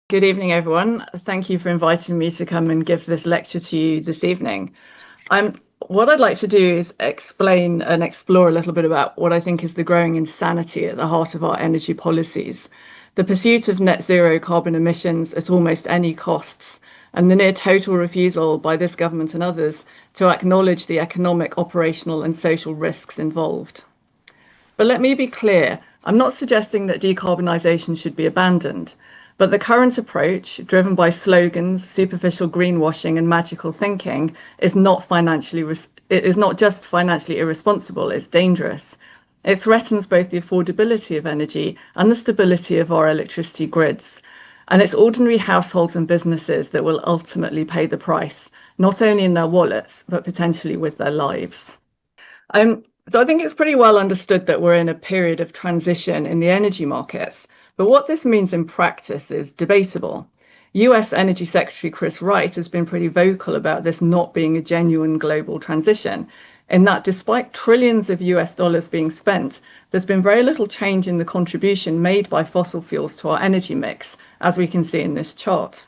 Good evening, everyone. Thank you for inviting me to come and give this lecture to you this evening. What I'd like to do is explain and explore a little bit about what I think is the growing insanity at the heart of our energy policies. The pursuit of net zero carbon emissions at almost any costs, and the near total refusal by this government and others to acknowledge the economic, operational, and social risks involved. But let me be clear, I'm not suggesting that decarbonisation should be abandoned, but the current approach, driven by slogans, superficial greenwashing and magical thinking, is not just financially irresponsible, it's dangerous. It threatens both the affordability of energy and the stability of our electricity grids. And it's ordinary households and businesses that will ultimately pay the price, not only in their wallets, but potentially with their lives. So I think it's pretty well understood that we're in a period of transition in the energy markets, but what this means in practice is debatable. US Energy Secretary Chris Wright has been pretty vocal about this not being a genuine global transition, in that despite trillions of US dollars being spent, there's been very little change in the contribution made by fossil fuels to our energy mix, as we can see in this chart.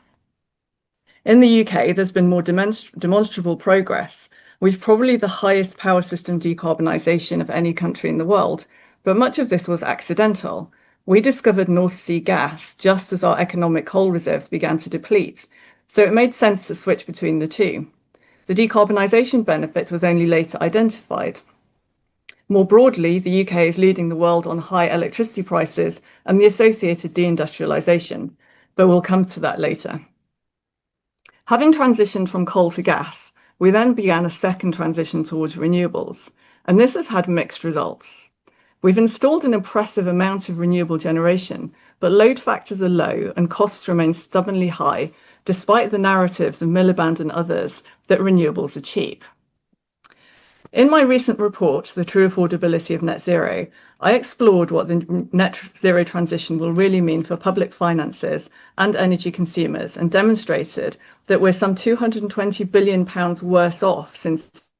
In the UK, there's been more demonstrable progress. We've probably the highest power system decarbonisation of any country in the world, but much of this was accidental. We discovered North Sea gas just as our economic coal reserves began to deplete, so it made sense to switch between the two. The decarbonisation benefit was only later identified. More broadly, the UK is leading the world on high electricity prices and the associated deindustrialisation, but we'll come to that later. Having transitioned from coal to gas, we then began a second transition towards renewables, and this has had mixed results. We've installed an impressive amount of renewable generation, but load factors are low and costs remain stubbornly high, despite the narratives of Miliband and others that renewables are cheap. In my recent report, The True Affordability of Net Zero, I explored what the net zero transition will really mean for public finances and energy consumers, and demonstrated that we're some £220 billion worse off since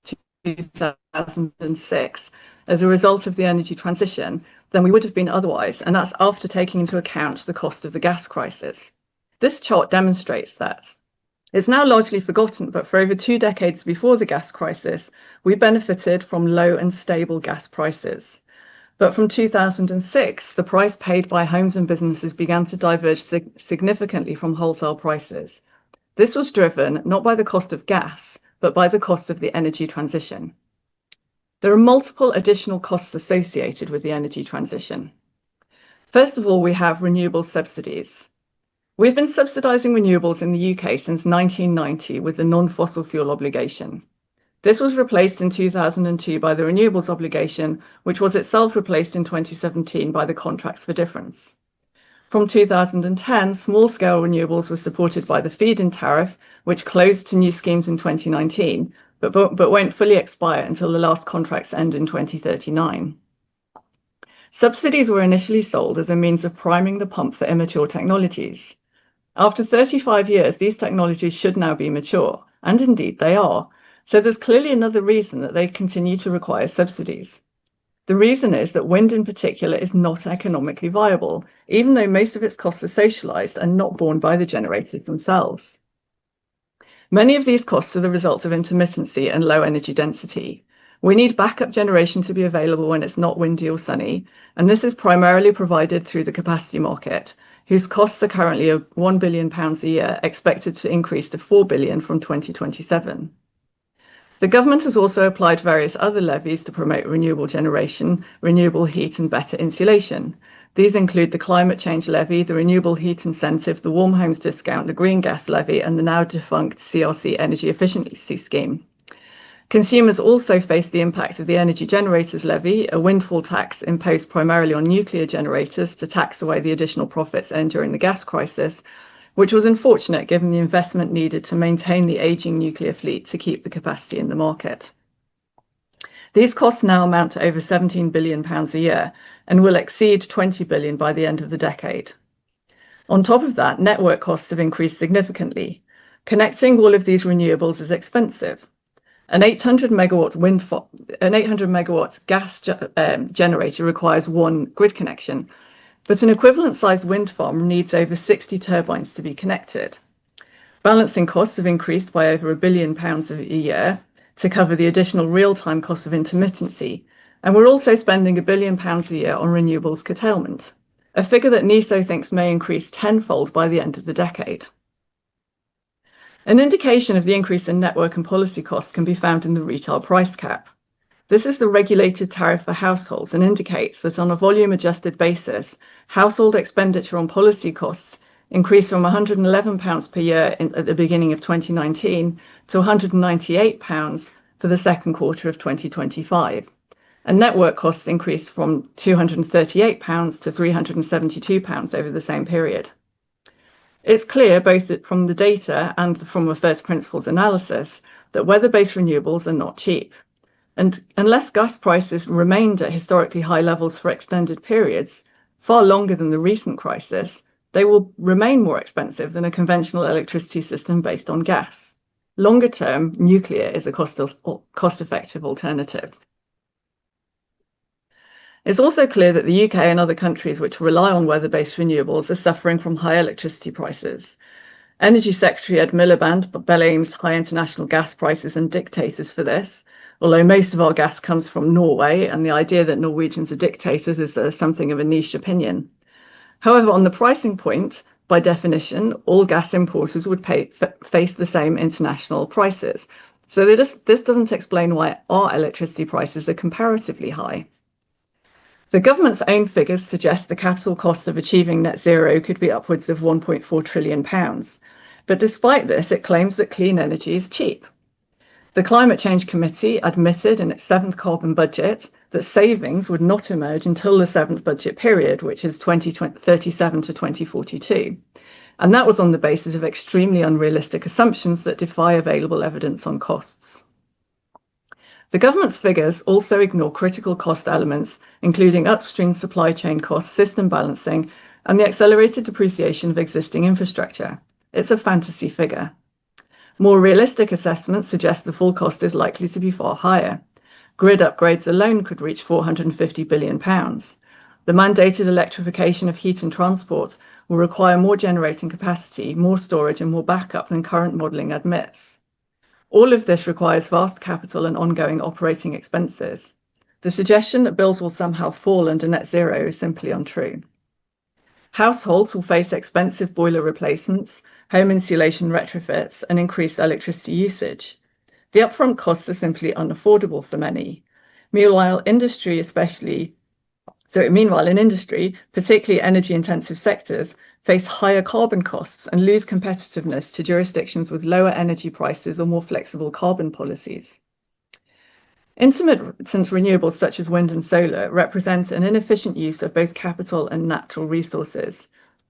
2006 as a result of the energy transition than we would have been otherwise, and that's after taking into account the cost of the gas crisis. This chart demonstrates that. It's now largely forgotten, but for over 2 decades before the gas crisis, we benefited from low and stable gas prices. But from 2006, the price paid by homes and businesses began to diverge significantly from wholesale prices. This was driven not by the cost of gas, but by the cost of the energy transition. There are multiple additional costs associated with the energy transition. First of all, we have renewable subsidies. We've been subsidising renewables in the UK since 1990 with the non-fossil fuel obligation. This was replaced in 2002 by the renewables obligation, which was itself replaced in 2017 by the contracts for difference. From 2010, small-scale renewables were supported by the feed-in tariff, which closed to new schemes in 2019, but won't fully expire until the last contracts end in 2039. Subsidies were initially sold as a means of priming the pump for immature technologies. After 35 years, these technologies should now be mature, and indeed they are. So there's clearly another reason that they continue to require subsidies. The reason is that wind in particular is not economically viable, even though most of its costs are socialised and not borne by the generators themselves. Many of these costs are the results of intermittency and low energy density. We need backup generation to be available when it's not windy or sunny, and this is primarily provided through the capacity market, whose costs are currently £1 billion a year, expected to increase to £4 billion from 2027. The government has also applied various other levies to promote renewable generation, renewable heat and better insulation. These include the climate change levy, the renewable heat incentive, the warm homes discount, the green gas levy, and the now defunct CRC energy efficiency scheme. Consumers also face the impact of the energy generators levy, a windfall tax imposed primarily on nuclear generators to tax away the additional profits earned during the gas crisis, which was unfortunate given the investment needed to maintain the ageing nuclear fleet to keep the capacity in the market. These costs now amount to over £17 billion a year and will exceed £20 billion by the end of the decade. On top of that, network costs have increased significantly. Connecting all of these renewables is expensive. An 800 megawatt gas generator requires one grid connection. but an equivalent-sized wind farm needs over 60 turbines to be connected. Balancing costs have increased by over £1 billion a year to cover the additional real-time costs of intermittency, and we're also spending £1 billion a year on renewables curtailment, a figure that NESO thinks may increase tenfold by the end of the decade. An indication of the increase in network and policy costs can be found in the retail price cap. This is the regulated tariff for households and indicates that on a volume-adjusted basis, household expenditure on policy costs increased from £111 per year at the beginning of 2019 to £198 for the second quarter of 2025. And network costs increased from £238 to £372 over the same period. It's clear, both from the data and from a first principles analysis, that weather-based renewables are not cheap. And unless gas prices remained at historically high levels for extended periods, far longer than the recent crisis, they will remain more expensive than a conventional electricity system based on gas. Longer term, nuclear is a cost-effective alternative. It's also clear that the UK and other countries which rely on weather-based renewables are suffering from high electricity prices. Energy Secretary Ed Miliband blames high international gas prices and dictators for this, although most of our gas comes from Norway, and the idea that Norwegians are dictators is something of a niche opinion. However, on the pricing point, by definition, all gas importers would face the same international prices. So this doesn't explain why our electricity prices are comparatively high. The government's own figures suggest the capital cost of achieving net zero could be upwards of £1.4 trillion. But despite this, it claims that clean energy is cheap. The Climate Change Committee admitted in its 7th carbon budget that savings would not emerge until the 7th budget period, which is 2037 to 2042. And that was on the basis of extremely unrealistic assumptions that defy available evidence on costs. The government's figures also ignore critical cost elements, including upstream supply chain costs, system balancing, and the accelerated depreciation of existing infrastructure. It's a fantasy figure. More realistic assessments suggest the full cost is likely to be far higher. Grid upgrades alone could reach £450 billion. The mandated electrification of heat and transport will require more generating capacity, more storage, and more backup than current modelling admits. All of this requires vast capital and ongoing operating expenses. The suggestion that bills will somehow fall under net zero is simply untrue. Households will face expensive boiler replacements, home insulation retrofits, and increased electricity usage. The upfront costs are simply unaffordable for many. Meanwhile, in industry, particularly energy-intensive sectors, face higher carbon costs and lose competitiveness to jurisdictions with lower energy prices or more flexible carbon policies. Intermittent renewables such as wind and solar represent an inefficient use of both capital and natural resources.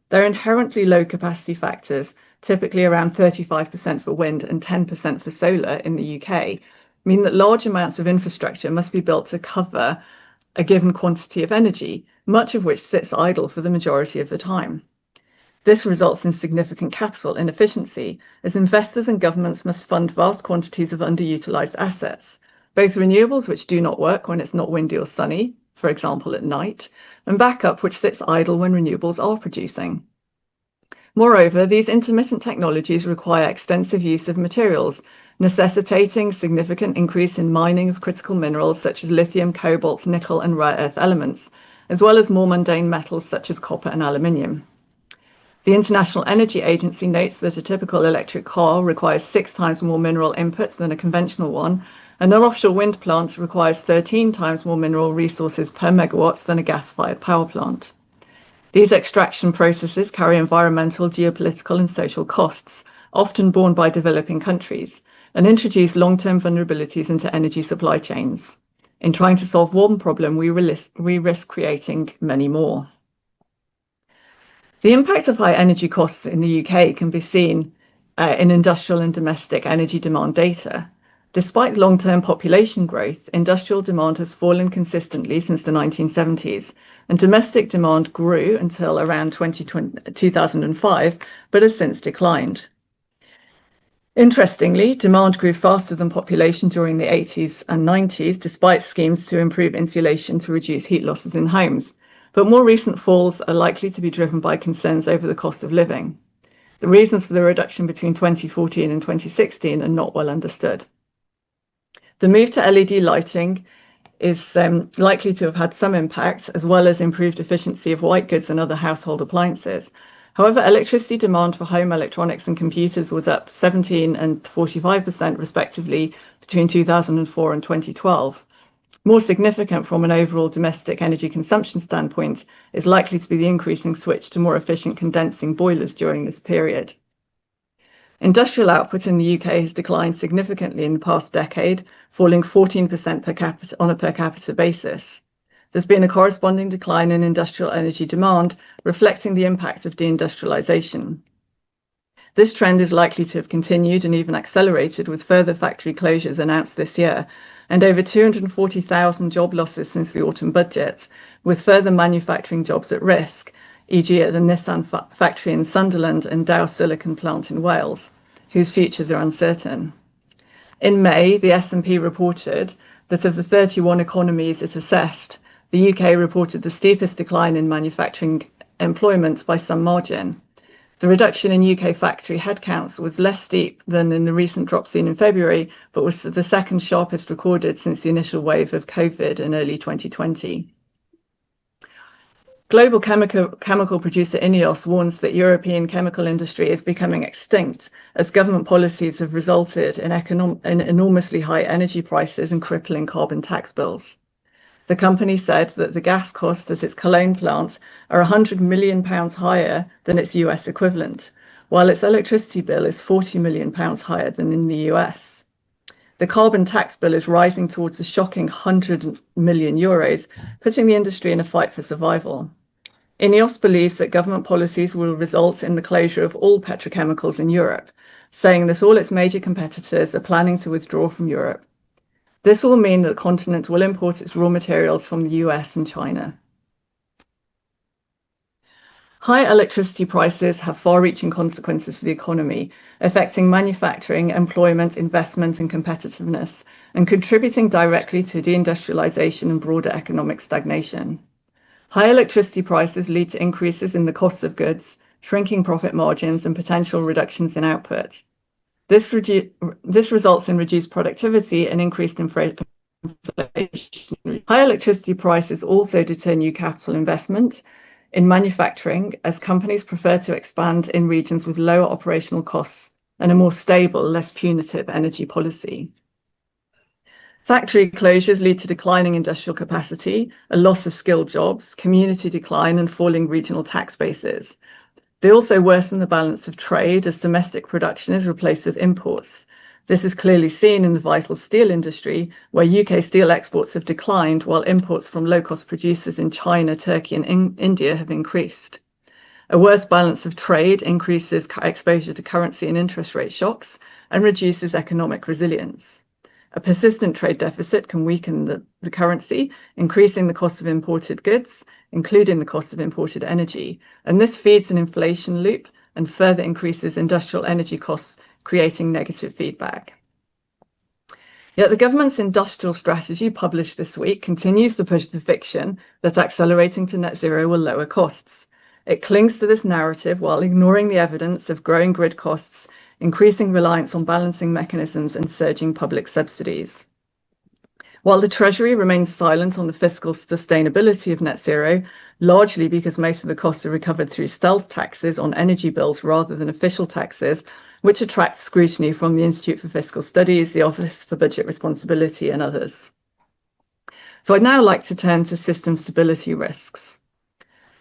Their inherently low capacity factors, typically around 35% for wind and 10% for solar in the UK, mean that large amounts of infrastructure must be built to cover a given quantity of energy, much of which sits idle for the majority of the time. This results in significant capital inefficiency, as investors and governments must fund vast quantities of underutilised assets, both renewables which do not work when it's not windy or sunny, for example at night, and backup which sits idle when renewables are producing. Moreover, these intermittent technologies require extensive use of materials, necessitating significant increase in mining of critical minerals such as lithium, cobalt, nickel, and rare earth elements, as well as more mundane metals such as copper and aluminium. The International Energy Agency notes that a typical electric car requires 6 times more mineral inputs than a conventional one, and an offshore wind plant requires 13 times more mineral resources per megawatt than a gas-fired power plant. These extraction processes carry environmental, geopolitical, and social costs, often borne by developing countries, and introduce long-term vulnerabilities into energy supply chains. In trying to solve one problem, we risk creating many more. The impact of high energy costs in the UK can be seen in industrial and domestic energy demand data. Despite long-term population growth, industrial demand has fallen consistently since the 1970s, and domestic demand grew until around 2005, but has since declined. Interestingly, demand grew faster than population during the 80s and 90s, despite schemes to improve insulation to reduce heat losses in homes. but more recent falls are likely to be driven by concerns over the cost of living. The reasons for the reduction between 2014 and 2016 are not well understood. The move to LED lighting is likely to have had some impact, as well as improved efficiency of white goods and other household appliances. However, electricity demand for home electronics and computers was up 17% and 45% respectively between 2004 and 2012. More significant from an overall domestic energy consumption standpoint is likely to be the increasing switch to more efficient condensing boilers during this period. Industrial output in the UK has declined significantly in the past decade, falling 14% per capita on a per capita basis. There's been a corresponding decline in industrial energy demand, reflecting the impact of deindustrialization. This trend is likely to have continued and even accelerated with further factory closures announced this year, and over 240,000 job losses since the autumn budget, with further manufacturing jobs at risk, e.g. at the Nissan factory in Sunderland and Dow Silicon plant in Wales, whose futures are uncertain. In May, the S&P reported that of the 31 economies it assessed, the UK reported the steepest decline in manufacturing employment by some margin. The reduction in UK factory headcounts was less steep than in the recent drop seen in February, but was the second sharpest recorded since the initial wave of COVID in early 2020. Global chemical producer INEOS warns that European chemical industry is becoming extinct as government policies have resulted in enormously high energy prices and crippling carbon tax bills. The company said that the gas costs at its Cologne plant are £100 million higher than its US equivalent, while its electricity bill is £40 million higher than in the US. The carbon tax bill is rising towards a shocking €100 million, putting the industry in a fight for survival. INEOS believes that government policies will result in the closure of all petrochemicals in Europe, saying that all its major competitors are planning to withdraw from Europe. This will mean that the continent will import its raw materials from the US and China. High electricity prices have far-reaching consequences for the economy, affecting manufacturing, employment, investment, and competitiveness, and contributing directly to deindustrialization and broader economic stagnation. High electricity prices lead to increases in the cost of goods, shrinking profit margins, and potential reductions in output. This results in reduced productivity and increased inflation. High electricity prices also deter new capital investment in manufacturing, as companies prefer to expand in regions with lower operational costs and a more stable, less punitive energy policy. Factory closures lead to declining industrial capacity, a loss of skilled jobs, community decline, and falling regional tax bases. They also worsen the balance of trade as domestic production is replaced with imports. This is clearly seen in the vital steel industry, where UK steel exports have declined while imports from low-cost producers in China, Turkey, and India have increased. A worse balance of trade increases exposure to currency and interest rate shocks and reduces economic resilience. A persistent trade deficit can weaken the currency, increasing the cost of imported goods, including the cost of imported energy. And this feeds an inflation loop and further increases industrial energy costs, creating negative feedback. Yet the government's industrial strategy published this week continues to push the fiction that accelerating to net zero will lower costs. It clings to this narrative while ignoring the evidence of growing grid costs, increasing reliance on balancing mechanisms, and surging public subsidies. While the Treasury remains silent on the fiscal sustainability of net zero, largely because most of the costs are recovered through stealth taxes on energy bills rather than official taxes, which attract scrutiny from the Institute for Fiscal Studies, the Office for Budget Responsibility, and others. So I'd now like to turn to system stability risks.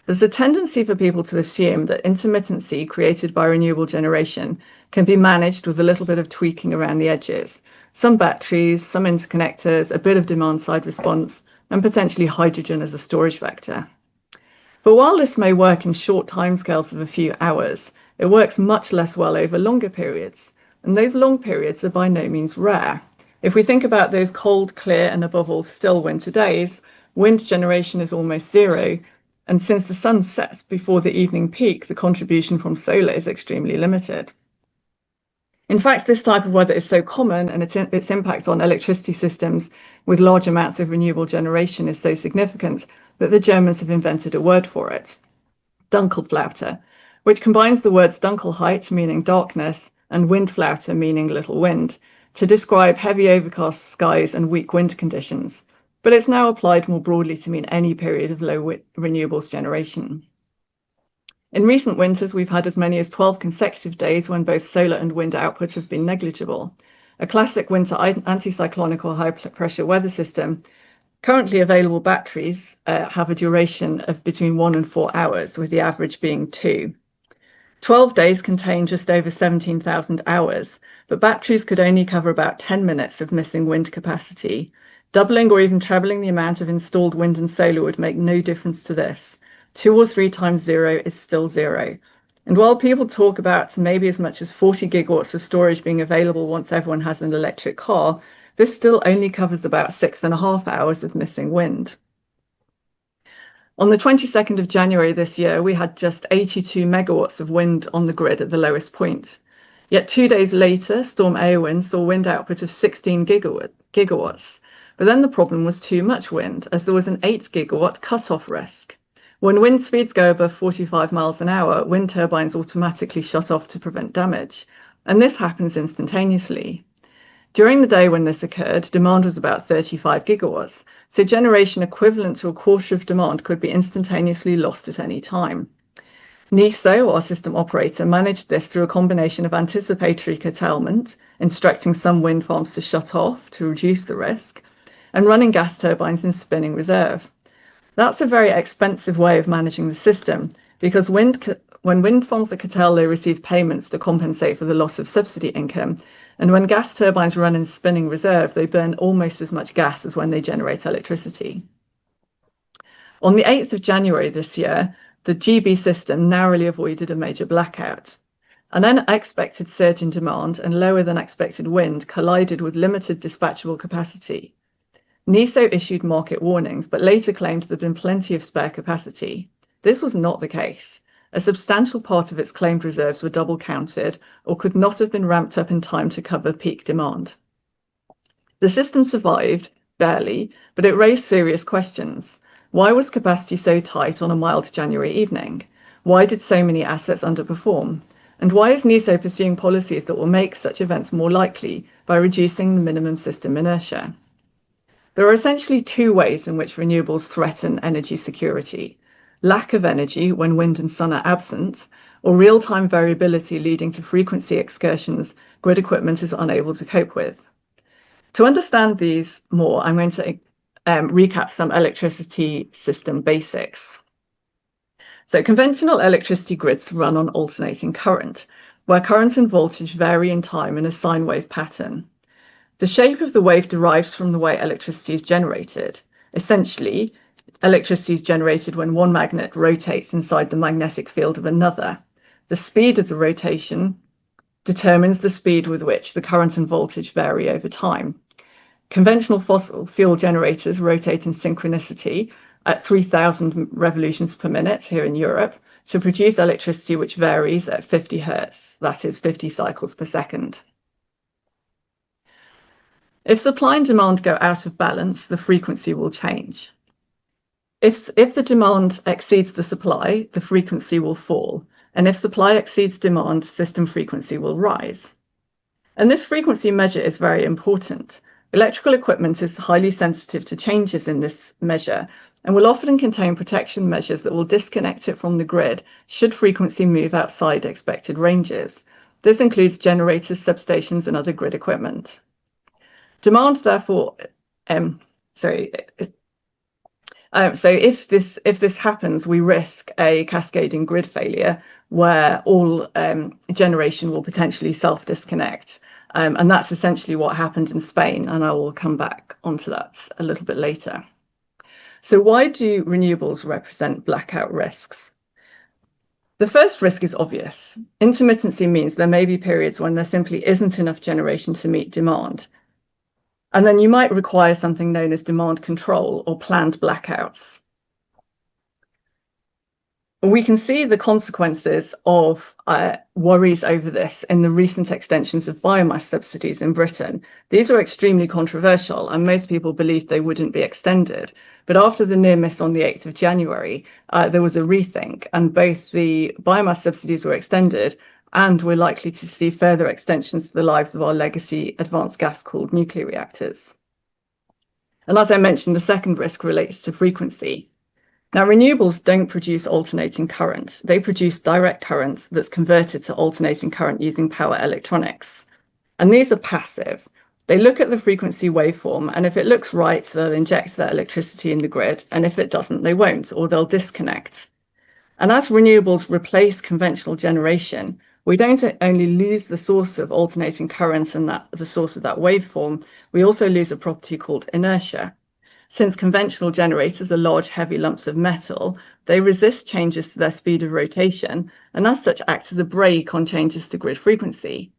There's a tendency for people to assume that intermittency created by renewable generation can be managed with a little bit of tweaking around the edges. Some batteries, some interconnectors, a bit of demand-side response, and potentially hydrogen as a storage vector. But while this may work in short timescales of a few hours, it works much less well over longer periods. And those long periods are by no means rare. If we think about those cold, clear, and above all still winter days, wind generation is almost zero. And since the sun sets before the evening peak, the contribution from solar is extremely limited. In fact, this type of weather is so common and its impact on electricity systems with large amounts of renewable generation is so significant that the Germans have invented a word for it, Dunkelflaute, which combines the words Dunkelheit, meaning darkness, and Windflaute, meaning little wind, to describe heavy overcast skies and weak wind conditions. But it's now applied more broadly to mean any period of low renewables generation. In recent winters, we've had as many as 12 consecutive days when both solar and wind output have been negligible. A classic winter anticyclonic or high pressure weather system. Currently available batteries have a duration of between 1 and 4 hours, with the average being 2. 12 days contain just over 17,000 hours, but batteries could only cover about 10 minutes of missing wind capacity. Doubling or even trebling the amount of installed wind and solar would make no difference to this. 2 or 3 times 0 is still 0. And while people talk about maybe as much as 40 gigawatts of storage being available once everyone has an electric car, this still only covers about 6.5 hours of missing wind. On the 22nd of January this year, we had just 82 megawatts of wind on the grid at the lowest point. Yet 2 days later, Storm Eowyn saw wind output of 16 gigawatts. But then the problem was too much wind, as there was an 8 gigawatt cutoff risk. When wind speeds go above 45 miles an hour, wind turbines automatically shut off to prevent damage. And this happens instantaneously. During the day when this occurred, demand was about 35 gigawatts, so generation equivalent to a quarter of demand could be instantaneously lost at any time. NESO, our system operator, managed this through a combination of anticipatory curtailment, instructing some wind farms to shut off to reduce the risk, and running gas turbines in spinning reserve. That's a very expensive way of managing the system, because when wind farms are curtailed, they receive payments to compensate for the loss of subsidy income. And when gas turbines run in spinning reserve, they burn almost as much gas as when they generate electricity. On the 8th of January this year, the GB system narrowly avoided a major blackout. An unexpected surge in demand and lower than expected wind collided with limited dispatchable capacity. NESO issued market warnings, but later claimed there had been plenty of spare capacity. This was not the case. A substantial part of its claimed reserves were double counted or could not have been ramped up in time to cover peak demand. The system survived, barely, but it raised serious questions. Why was capacity so tight on a mild January evening? Why did so many assets underperform? And why is NESO pursuing policies that will make such events more likely by reducing the minimum system inertia? There are essentially two ways in which renewables threaten energy security: lack of energy when wind and sun are absent, or real-time variability leading to frequency excursions grid equipment is unable to cope with. To understand these more, I'm going to recap some electricity system basics. So conventional electricity grids run on alternating current, where current and voltage vary in time in a sine wave pattern. The shape of the wave derives from the way electricity is generated. Essentially, electricity is generated when one magnet rotates inside the magnetic field of another. The speed of the rotation determines the speed with which the current and voltage vary over time. Conventional fossil fuel generators rotate in synchronicity at 3,000 revolutions per minute here in Europe to produce electricity which varies at 50 hertz, that is 50 cycles per second. If supply and demand go out of balance, the frequency will change. If the demand exceeds the supply, the frequency will fall. And if supply exceeds demand, system frequency will rise. And this frequency measure is very important. Electrical equipment is highly sensitive to changes in this measure and will often contain protection measures that will disconnect it from the grid should frequency move outside expected ranges. This includes generators, substations, and other grid equipment. Demand, therefore, so if this happens, we risk a cascading grid failure where all generation will potentially self-disconnect. And that's essentially what happened in Spain, and I will come back onto that a little bit later. So why do renewables represent blackout risks? The first risk is obvious. Intermittency means there may be periods when there simply isn't enough generation to meet demand. And then you might require something known as demand control or planned blackouts. We can see the consequences of worries over this in the recent extensions of biomass subsidies in Britain. These were extremely controversial, and most people believed they wouldn't be extended. But after the near miss on the 8th of January, there was a rethink, and both the biomass subsidies were extended, and we're likely to see further extensions to the lives of our legacy advanced gas-cooled nuclear reactors. And as I mentioned, the second risk relates to frequency. Now, renewables don't produce alternating current. They produce direct current that's converted to alternating current using power electronics. And these are passive. They look at the frequency waveform, and if it looks right, they'll inject that electricity in the grid, and if it doesn't, they won't, or they'll disconnect. And as renewables replace conventional generation, we don't only lose the source of alternating current and the source of that waveform, we also lose a property called inertia. Since conventional generators are large, heavy lumps of metal, they resist changes to their speed of rotation, and as such act as a brake on changes to grid frequency.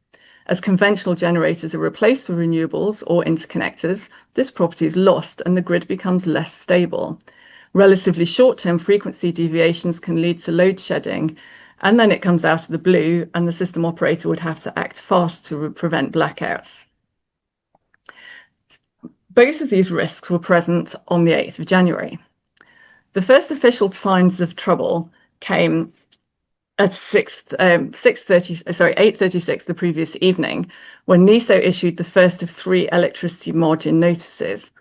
As conventional generators are replaced with renewables or interconnectors, this property is lost and the grid becomes less stable. Relatively short-term frequency deviations can lead to load shedding, and then it comes out of the blue, and the system operator would have to act fast to prevent blackouts. Both of these risks were present on the 8th of January. The first official signs of trouble came at 8:36 the previous evening, when NESO issued the first of 3 electricity margin notices,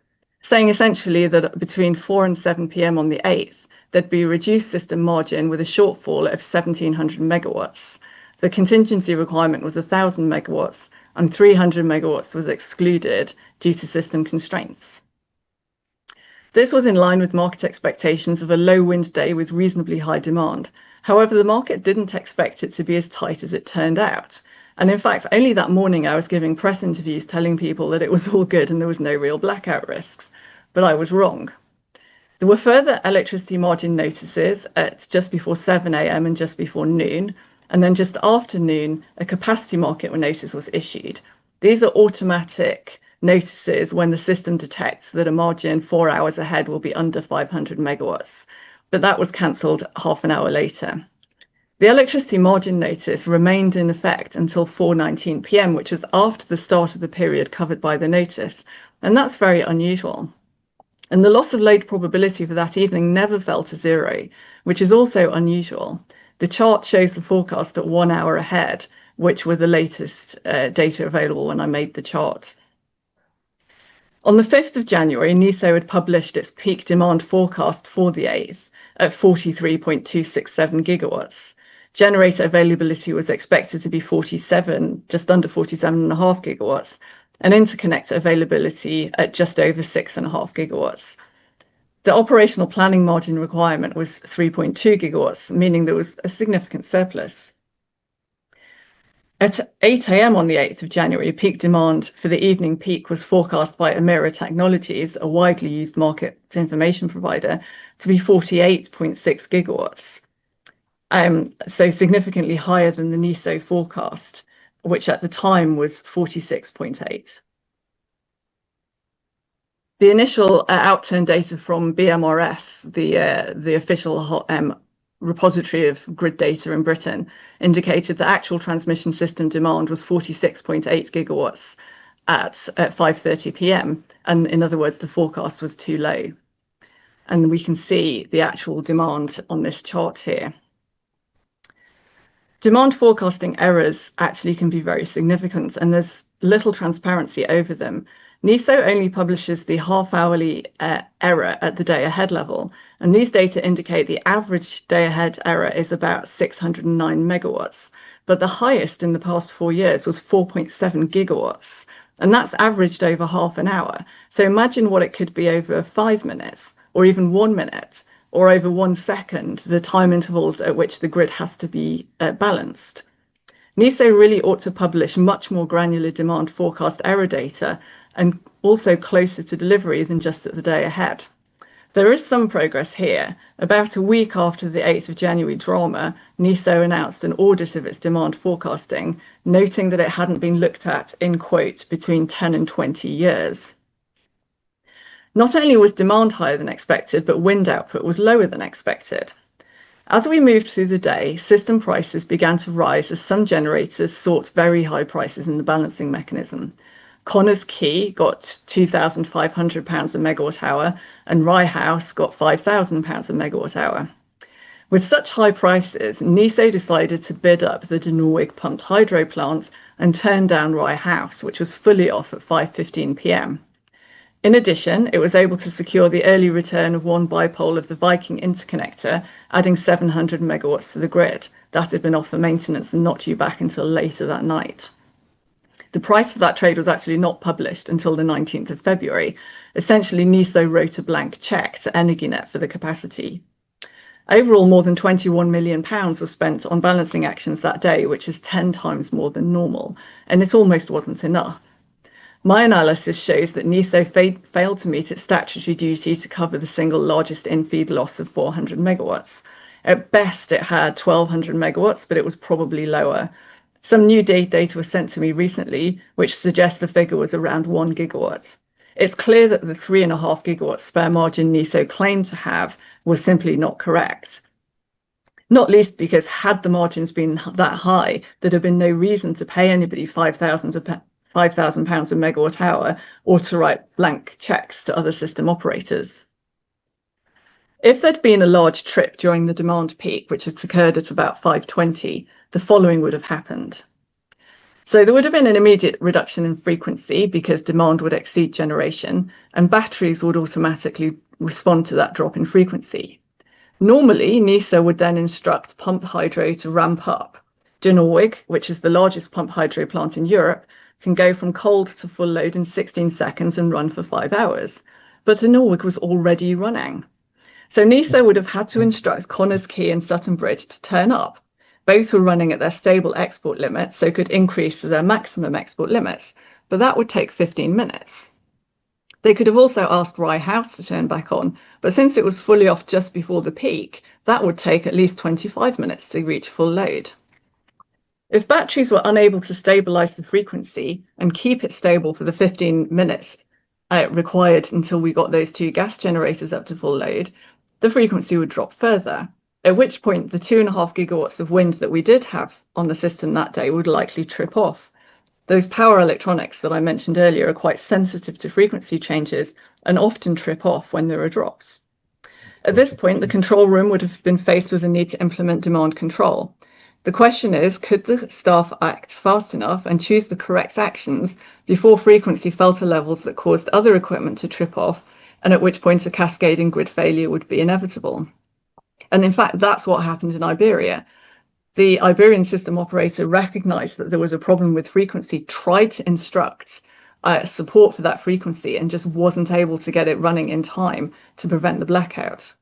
saying essentially that between 4 and 7 p.m. on the 8th, there'd be a reduced system margin with a shortfall of 1,700 megawatts. The contingency requirement was 1,000 megawatts, and 300 megawatts was excluded due to system constraints. This was in line with market expectations of a low wind day with reasonably high demand. However, the market didn't expect it to be as tight as it turned out. And in fact, only that morning I was giving press interviews telling people that it was all good and there was no real blackout risks. But I was wrong. There were further electricity margin notices at just before 7 a.m. and just before noon. And then just after noon, a capacity market notice was issued. These are automatic notices when the system detects that a margin 4 hours ahead will be under 500 megawatts. But that was cancelled half an hour later. The electricity margin notice remained in effect until 4:19 p.m., which was after the start of the period covered by the notice. And that's very unusual. And the loss of load probability for that evening never fell to 0, which is also unusual. The chart shows the forecast at 1 hour ahead, which were the latest data available when I made the chart. On the 5th of January, NESO had published its peak demand forecast for the 8th at 43.267 gigawatts. Generator availability was expected to be just under 47.5 gigawatts, and interconnector availability at just over 6.5 gigawatts. The operational planning margin requirement was 3.2 gigawatts, meaning there was a significant surplus. At 8 a.m. on the 8th of January, peak demand for the evening peak was forecast by Iberia Technologies, a widely used market information provider, to be 48.6 gigawatts. So significantly higher than the NESO forecast, which at the time was 46.8. The initial outturn data from BMRS, the official repository of grid data in Britain, indicated that actual transmission system demand was 46.8 gigawatts at 5:30 p.m. And in other words, the forecast was too low. And we can see the actual demand on this chart here. Demand forecasting errors actually can be very significant, and there's little transparency over them. NESO only publishes the half-hourly error at the day-ahead level, and these data indicate the average day-ahead error is about 609 megawatts, but the highest in the past 4 years was 4.7 gigawatts, and that's averaged over half an hour. So imagine what it could be over 5 minutes, or even 1 minute, or over 1 second, the time intervals at which the grid has to be balanced. NESO really ought to publish much more granular demand forecast error data and also closer to delivery than just at the day ahead. There is some progress here. About a week after the 8th of January drama, NESO announced an audit of its demand forecasting, noting that it hadn't been looked at, in quote, between 10 and 20 years. Not only was demand higher than expected, but wind output was lower than expected. As we moved through the day, system prices began to rise as some generators sought very high prices in the balancing mechanism. Connah's Quay got £2,500 a megawatt hour, and Rye House got £5,000 a megawatt hour. With such high prices, NISO decided to bid up the De Noorwig pumped hydro plant and turn down Rye House, which was fully off at 5:15 p.m. In addition, it was able to secure the early return of one bipole of the Viking Interconnector, adding 700 megawatts to the grid. That had been off for maintenance and not due back until later that night. The price for that trade was actually not published until the 19th of February. Essentially, NISO wrote a blank cheque to Energinet for the capacity. Overall, more than £21 million was spent on balancing actions that day, which is 10 times more than normal, and it almost wasn't enough. My analysis shows that NISO failed to meet its statutory duty to cover the single largest in-feed loss of 400 megawatts. At best, it had 1,200 megawatts, but it was probably lower. Some new data was sent to me recently, which suggests the figure was around 1 gigawatt. It's clear that the 3.5 gigawatt spare margin NISO claimed to have was simply not correct. Not least because had the margins been that high, there'd have been no reason to pay anybody £5,000 a megawatt hour or to write blank cheques to other system operators. If there'd been a large trip during the demand peak, which had occurred at about 5:20, the following would have happened. So there would have been an immediate reduction in frequency because demand would exceed generation, and batteries would automatically respond to that drop in frequency. Normally, NISO would then instruct pump hydro to ramp up. De Noorwig, which is the largest pump hydro plant in Europe, can go from cold to full load in 16 seconds and run for 5 hours. But De Noorwig was already running. So NISO would have had to instruct Connah's Quay and Sutton Bridge to turn up. Both were running at their stable export limits, so could increase to their maximum export limits, but that would take 15 minutes. They could have also asked Rye House to turn back on, but since it was fully off just before the peak, that would take at least 25 minutes to reach full load. If batteries were unable to stabilize the frequency and keep it stable for the 15 minutes required until we got those two gas generators up to full load, the frequency would drop further, at which point the 2.5 gigawatts of wind that we did have on the system that day would likely trip off. Those power electronics that I mentioned earlier are quite sensitive to frequency changes and often trip off when there are drops. At this point, the control room would have been faced with the need to implement demand control. The question is, could the staff act fast enough and choose the correct actions before frequency fell to levels that caused other equipment to trip off, and at which point a cascading grid failure would be inevitable? And in fact, that's what happened in Iberia. The Iberian system operator recognized that there was a problem with frequency, tried to instruct support for that frequency, and just wasn't able to get it running in time to prevent the blackout.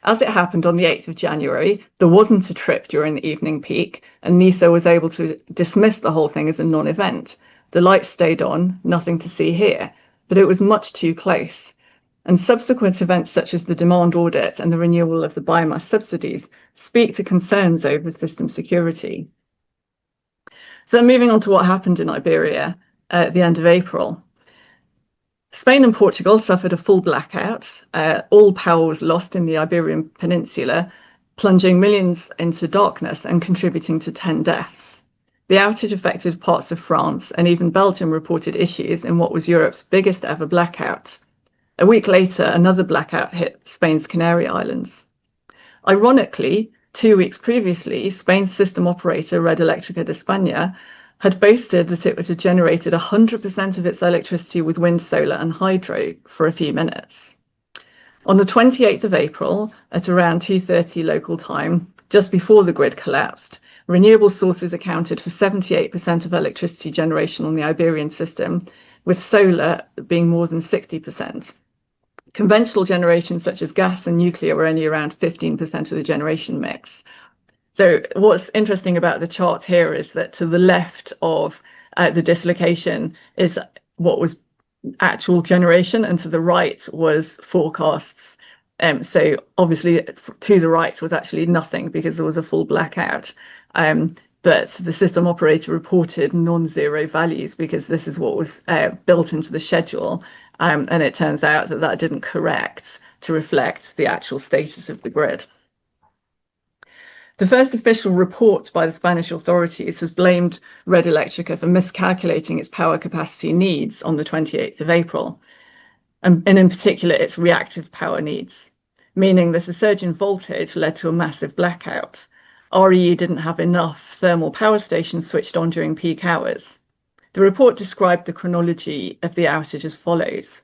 As it happened on the 8th of January, there wasn't a trip during the evening peak, and NISO was able to dismiss the whole thing as a non-event. The lights stayed on, nothing to see here, but it was much too close. And subsequent events such as the demand audit and the renewal of the biomass subsidies speak to concerns over system security. So moving on to what happened in Iberia at the end of April. Spain and Portugal suffered a full blackout. All power was lost in the Iberian Peninsula, plunging millions into darkness and contributing to 10 deaths. The outage affected parts of France, and even Belgium reported issues in what was Europe's biggest ever blackout. A week later, another blackout hit Spain's Canary Islands. Ironically, 2 weeks previously, Spain's system operator, Red Eléctrica de España, had boasted that it had generated 100% of its electricity with wind, solar, and hydro for a few minutes. On the 28th of April, at around 2:30 local time, just before the grid collapsed, renewable sources accounted for 78% of electricity generation on the Iberian system, with solar being more than 60%. Conventional generation such as gas and nuclear were only around 15% of the generation mix. So what's interesting about the chart here is that to the left of the dislocation is what was actual generation, and to the right was forecasts. So obviously to the right was actually nothing because there was a full blackout. But the system operator reported non-zero values because this is what was built into the schedule. And it turns out that that didn't correct to reflect the actual status of the grid. The first official report by the Spanish authorities has blamed Red Eléctrica for miscalculating its power capacity needs on the 28th of April, and in particular its reactive power needs, meaning that a surge in voltage led to a massive blackout. REE didn't have enough thermal power stations switched on during peak hours. The report described the chronology of the outage as follows.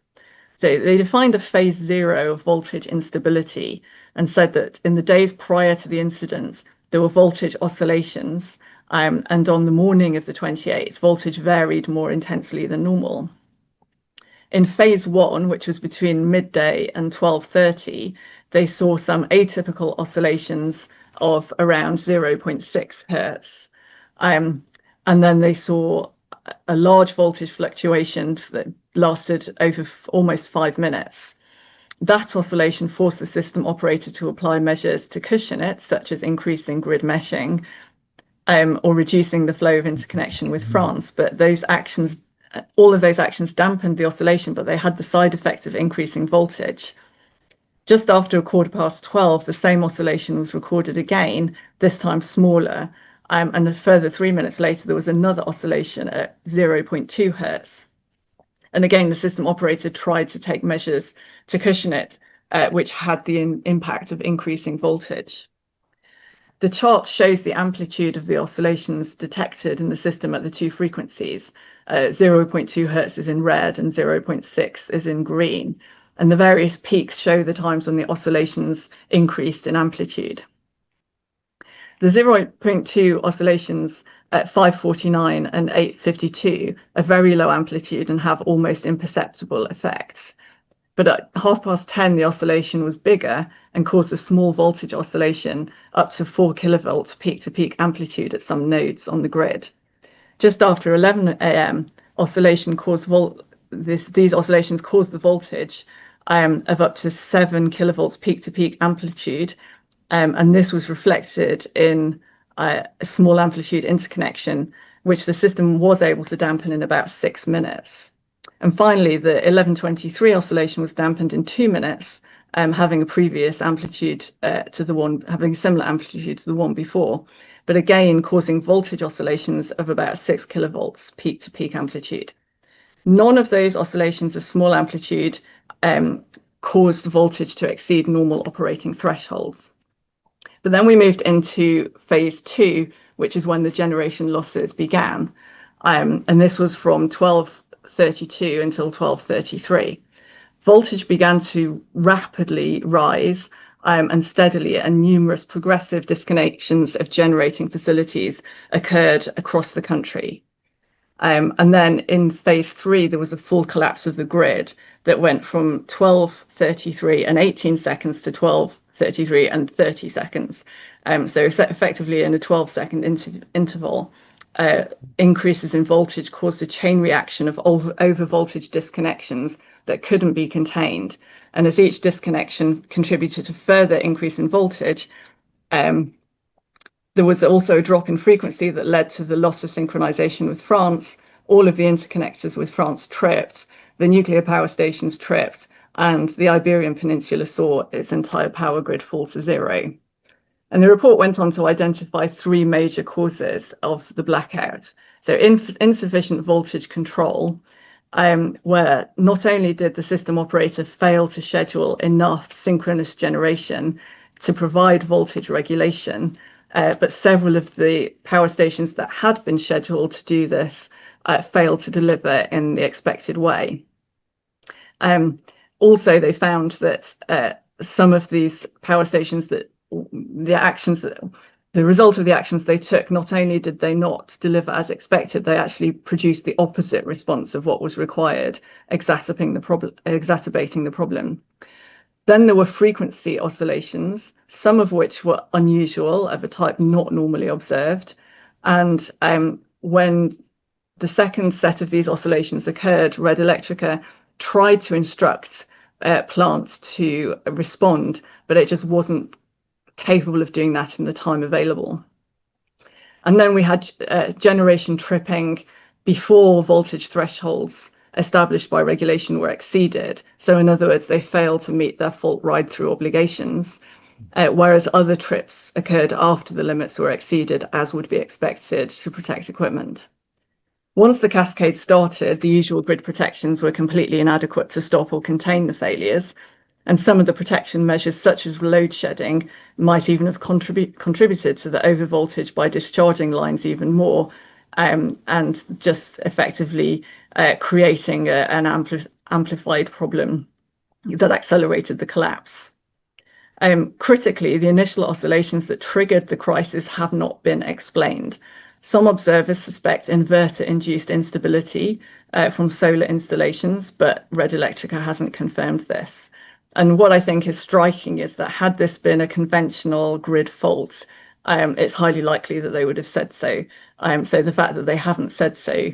So they defined a phase 0 of voltage instability and said that in the days prior to the incident, there were voltage oscillations, and on the morning of the 28th, voltage varied more intensely than normal. In phase 1, which was between midday and 12:30, they saw some atypical oscillations of around 0.6 hertz. And then they saw a large voltage fluctuation that lasted over almost 5 minutes. That oscillation forced the system operator to apply measures to cushion it, such as increasing grid meshing or reducing the flow of interconnection with France. But those actions, all of those actions dampened the oscillation, but they had the side effect of increasing voltage. Just after 12:15, the same oscillation was recorded again, this time smaller. And a further 3 minutes later, there was another oscillation at 0.2 hertz. And again, the system operator tried to take measures to cushion it, which had the impact of increasing voltage. The chart shows the amplitude of the oscillations detected in the system at the two frequencies. 0.2 hertz is in red and 0.6 is in green. And the various peaks show the times when the oscillations increased in amplitude. The 0.2 oscillations at 5:49 and 8:52 are very low amplitude and have almost imperceptible effects. But at 10:30, the oscillation was bigger and caused a small voltage oscillation up to 4 kilovolts peak-to-peak amplitude at some nodes on the grid. Just after 11 a.m., these oscillations caused the voltage of up to 7 kilovolts peak-to-peak amplitude, and this was reflected in a small amplitude interconnection, which the system was able to dampen in about 6 minutes. And finally, the 11:23 oscillation was dampened in 2 minutes, having a previous amplitude having a similar amplitude to the one before, but again causing voltage oscillations of about 6 kilovolts peak-to-peak amplitude. None of those oscillations of small amplitude caused the voltage to exceed normal operating thresholds. But then we moved into phase 2, which is when the generation losses began, and this was from 12:32 until 12:33. Voltage began to rapidly rise and steadily, and numerous progressive disconnections of generating facilities occurred across the country. And then in phase 3, there was a full collapse of the grid that went from 12:33 and 18 seconds to 12:33 and 30 seconds. So effectively in a 12-second interval, increases in voltage caused a chain reaction of over voltage disconnections that couldn't be contained. And as each disconnection contributed to further increase in voltage, there was also a drop in frequency that led to the loss of synchronization with France. All of the interconnectors with France tripped, the nuclear power stations tripped, and the Iberian Peninsula saw its entire power grid fall to zero. And the report went on to identify 3 major causes of the blackout. So insufficient voltage control, where not only did the system operator fail to schedule enough synchronous generation to provide voltage regulation, but several of the power stations that had been scheduled to do this failed to deliver in the expected way. Also, they found that some of these power stations, the result of the actions they took, not only did they not deliver as expected, they actually produced the opposite response of what was required, exacerbating the problem. Then there were frequency oscillations, some of which were unusual, of a type not normally observed. And when the second set of these oscillations occurred, Red Eléctrica tried to instruct plants to respond, but it just wasn't capable of doing that in the time available. And then we had generation tripping before voltage thresholds established by regulation were exceeded. So in other words, they failed to meet their fault ride-through obligations. whereas other trips occurred after the limits were exceeded, as would be expected to protect equipment. Once the cascade started, the usual grid protections were completely inadequate to stop or contain the failures, and some of the protection measures, such as load shedding, might even have contributed to the overvoltage by discharging lines even more, and just effectively creating an amplified problem that accelerated the collapse. Critically, the initial oscillations that triggered the crisis have not been explained. Some observers suspect inverter-induced instability from solar installations, but Red Electrica hasn't confirmed this. And what I think is striking is that had this been a conventional grid fault, it's highly likely that they would have said so. So the fact that they haven't said so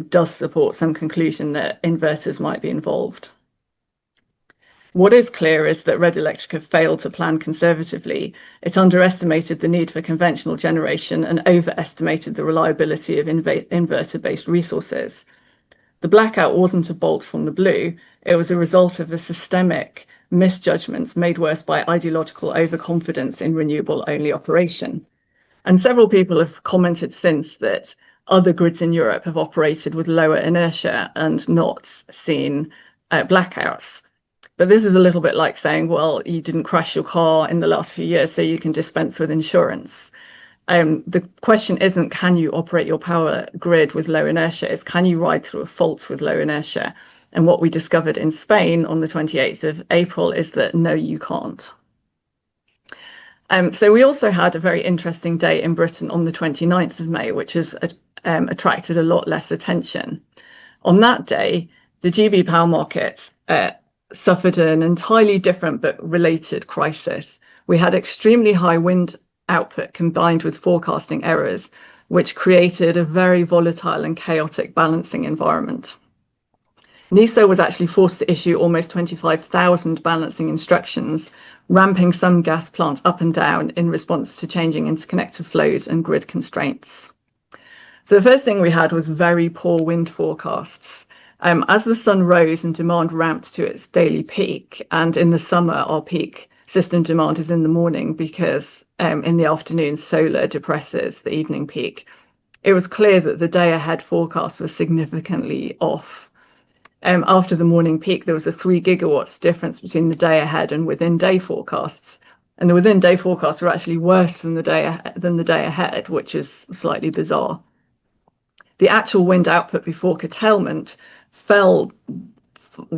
does support some conclusion that inverters might be involved. What is clear is that Red Electrica failed to plan conservatively. It underestimated the need for conventional generation and overestimated the reliability of inverter-based resources. The blackout wasn't a bolt from the blue. It was a result of the systemic misjudgments made worse by ideological overconfidence in renewable-only operation. And several people have commented since that other grids in Europe have operated with lower inertia and not seen blackouts. But this is a little bit like saying, well, you didn't crash your car in the last few years, so you can dispense with insurance. The question isn't, can you operate your power grid with low inertia? It's, can you ride through a fault with low inertia? And what we discovered in Spain on the 28th of April is that no, you can't. So we also had a very interesting day in Britain on the 29th of May, which has attracted a lot less attention. On that day, the GB power market suffered an entirely different but related crisis. We had extremely high wind output combined with forecasting errors, which created a very volatile and chaotic balancing environment. NESO was actually forced to issue almost 25,000 balancing instructions, ramping some gas plants up and down in response to changing interconnector flows and grid constraints. So the first thing we had was very poor wind forecasts. As the sun rose and demand ramped to its daily peak, and in the summer our peak system demand is in the morning because in the afternoon solar depresses the evening peak, it was clear that the day ahead forecast was significantly off. After the morning peak, there was a 3 gigawatts difference between the day ahead and within day forecasts. And the within day forecasts were actually worse than the day ahead, which is slightly bizarre. The actual wind output before curtailment fell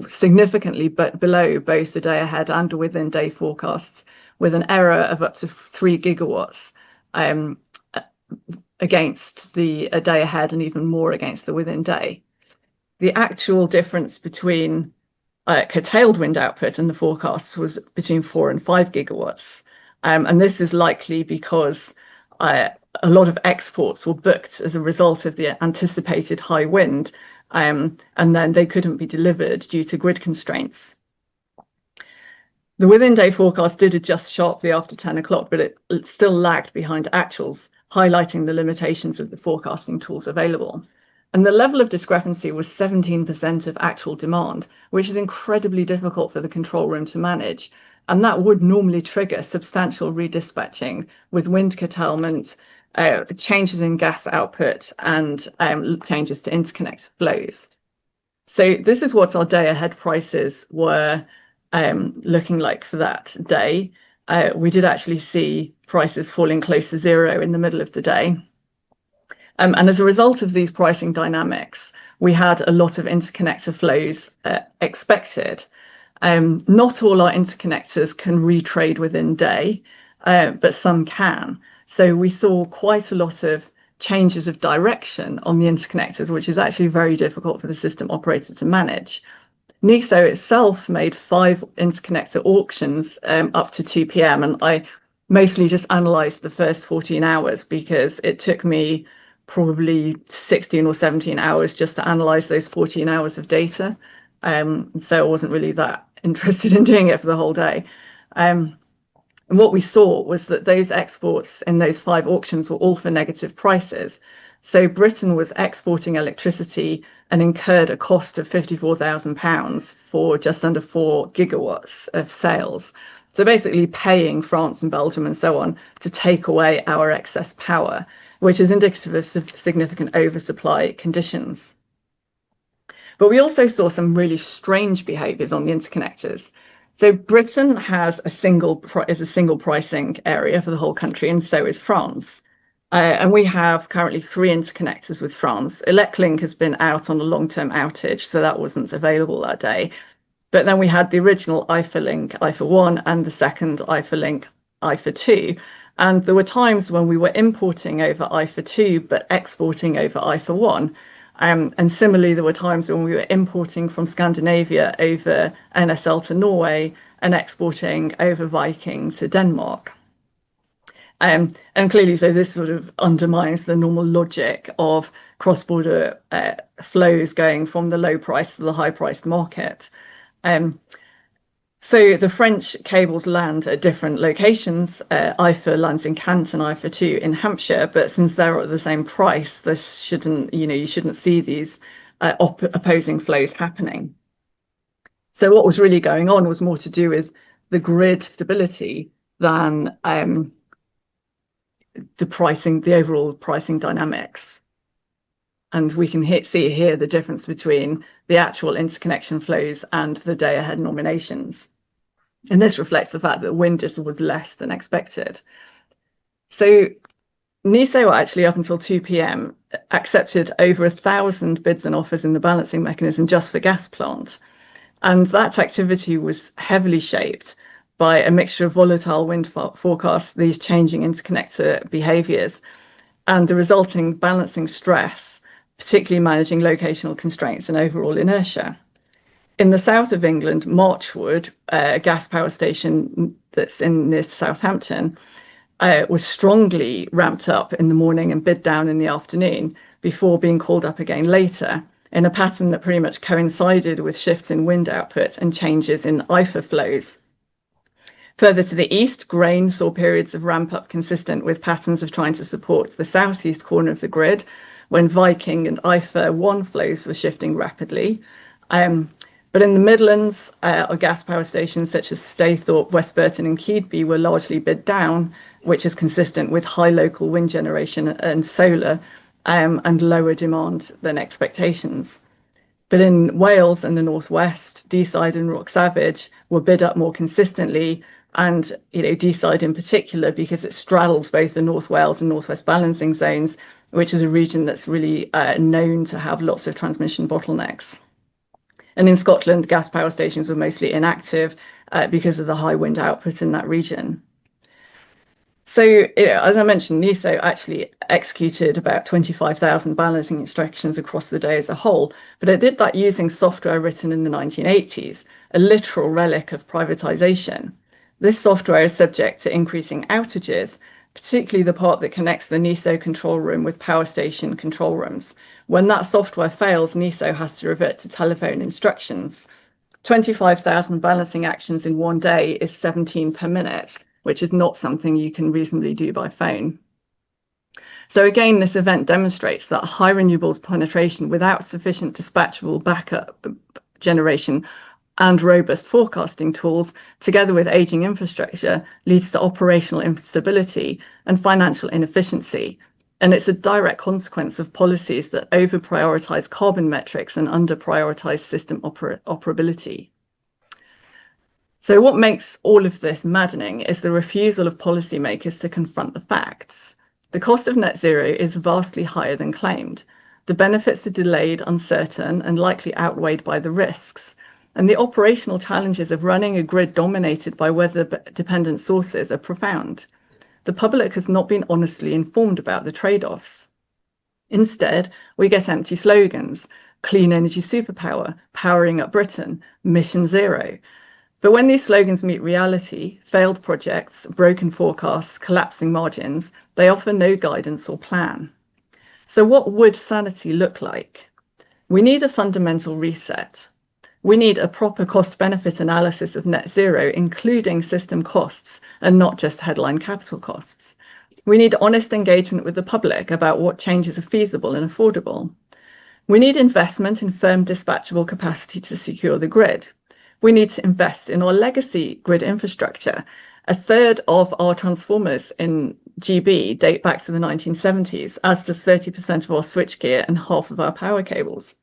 significantly below both the day ahead and within day forecasts, with an error of up to 3 gigawatts against the day ahead and even more against the within day. The actual difference between curtailed wind output and the forecasts was between 4 and 5 gigawatts. And this is likely because a lot of exports were booked as a result of the anticipated high wind, and then they couldn't be delivered due to grid constraints. The within day forecast did adjust sharply after 10 o'clock, but it still lagged behind actuals, highlighting the limitations of the forecasting tools available. And the level of discrepancy was 17% of actual demand, which is incredibly difficult for the control room to manage. And that would normally trigger substantial redispatching with wind curtailment, changes in gas output, and changes to interconnect flows. So this is what our day ahead prices were looking like for that day. We did actually see prices falling close to zero in the middle of the day. And as a result of these pricing dynamics, we had a lot of interconnector flows expected. Not all our interconnectors can retrade within day, but some can. So we saw quite a lot of changes of direction on the interconnectors, which is actually very difficult for the system operator to manage. NESO itself made 5 interconnector auctions up to 2 p.m. And I mostly just analysed the first 14 hours because it took me probably 16 or 17 hours just to analyse those 14 hours of data. So I wasn't really that interested in doing it for the whole day. And what we saw was that those exports in those 5 auctions were all for negative prices. So Britain was exporting electricity and incurred a cost of £54,000 for just under 4 gigawatts of sales. So basically paying France and Belgium and so on to take away our excess power, which is indicative of significant oversupply conditions. But we also saw some really strange behaviours on the interconnectors. So Britain has a single pricing area for the whole country, and so is France. And we have currently 3 interconnectors with France. ElecLink has been out on a long-term outage, so that wasn't available that day. But then we had the original IFA link, IFA 1, and the second IFA link, IFA 2. And there were times when we were importing over IFA 2, but exporting over IFA 1. And similarly, there were times when we were importing from Scandinavia over NSL to Norway and exporting over Viking to Denmark. And clearly, so this sort of undermines the normal logic of cross-border flows going from the low price to the high-priced market. So the French cables land at different locations. IFA lands in Kent and IFA 2 in Hampshire, but since they're at the same price, this shouldn't, you shouldn't see these opposing flows happening. So what was really going on was more to do with the grid stability than the overall pricing dynamics. And we can see here the difference between the actual interconnection flows and the day-ahead nominations. And this reflects the fact that wind just was less than expected. So NESO actually, up until 2 p.m, accepted over 1,000 bids and offers in the balancing mechanism just for gas plants. And that activity was heavily shaped by a mixture of volatile wind forecasts, these changing interconnector behaviours, and the resulting balancing stress, particularly managing locational constraints and overall inertia. In the south of England, Marchwood, a gas power station that's near Southampton, was strongly ramped up in the morning and bid down in the afternoon before being called up again later, in a pattern that pretty much coincided with shifts in wind output and changes in IFA flows. Further to the east, grain saw periods of ramp up consistent with patterns of trying to support the southeast corner of the grid, when Viking and IFA 1 flows were shifting rapidly. But in the Midlands, gas power stations such as Staythorpe, West Burton and Keadby were largely bid down, which is consistent with high local wind generation and solar and lower demand than expectations. But in Wales and the Northwest, Deeside and Roxavage were bid up more consistently, and Deeside in particular because it straddles both the North Wales and Northwest balancing zones, which is a region that's really known to have lots of transmission bottlenecks. And in Scotland, gas power stations were mostly inactive because of the high wind output in that region. So, as I mentioned, NESO actually executed about 25,000 balancing instructions across the day as a whole, but it did that using software written in the 1980s, a literal relic of privatization. This software is subject to increasing outages, particularly the part that connects the NESO control room with power station control rooms. When that software fails, NESO has to revert to telephone instructions. 25,000 balancing actions in one day is 17 per minute, which is not something you can reasonably do by phone. So again, this event demonstrates that high renewables penetration without sufficient dispatchable backup generation and robust forecasting tools, together with aging infrastructure, leads to operational instability and financial inefficiency. And it's a direct consequence of policies that over-prioritize carbon metrics and under-prioritize system operability. So what makes all of this maddening is the refusal of policymakers to confront the facts. The cost of net zero is vastly higher than claimed. The benefits are delayed, uncertain, and likely outweighed by the risks. And the operational challenges of running a grid dominated by weather-dependent sources are profound. The public has not been honestly informed about the trade-offs. Instead, we get empty slogans: clean energy superpower, powering up Britain, mission zero. But when these slogans meet reality, failed projects, broken forecasts, collapsing margins, they offer no guidance or plan. So what would sanity look like? We need a fundamental reset. We need a proper cost-benefit analysis of net zero, including system costs and not just headline capital costs. We need honest engagement with the public about what changes are feasible and affordable. We need investment in firm dispatchable capacity to secure the grid. We need to invest in our legacy grid infrastructure. A third of our transformers in GB date back to the 1970s, as does 30% of our switchgear and half of our power cables.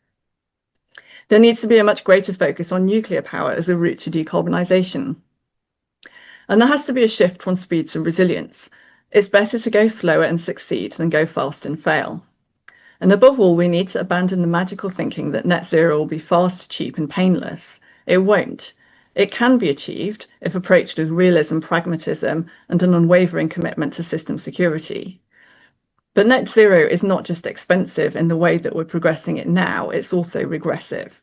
There needs to be a much greater focus on nuclear power as a route to decarbonisation. And there has to be a shift from speed to resilience. It's better to go slower and succeed than go fast and fail. And above all, we need to abandon the magical thinking that net zero will be fast, cheap, and painless. It won't. It can be achieved if approached with realism, pragmatism, and an unwavering commitment to system security. But net zero is not just expensive in the way that we're progressing it now, it's also regressive.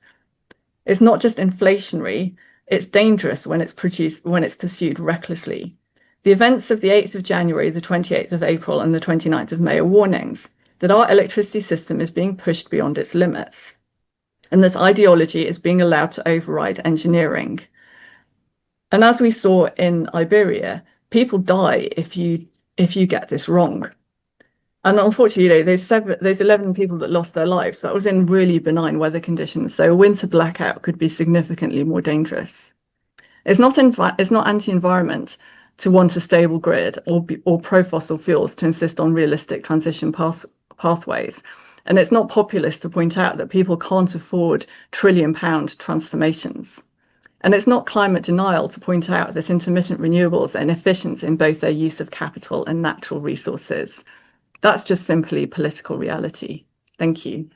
It's not just inflationary, it's dangerous when it's pursued recklessly. The events of the 8th of January, the 28th of April, and the 29th of May are warnings that our electricity system is being pushed beyond its limits, and that ideology is being allowed to override engineering. And as we saw in Iberia, people die if you get this wrong. And unfortunately, those 11 people that lost their lives, that was in really benign weather conditions. So a winter blackout could be significantly more dangerous. It's not anti-environment to want a stable grid or pro-fossil fuels to insist on realistic transition pathways. And it's not populist to point out that people can't afford trillion-pound transformations. And it's not climate denial to point out that intermittent renewables are inefficient in both their use of capital and natural resources. That's just simply political reality. Thank you.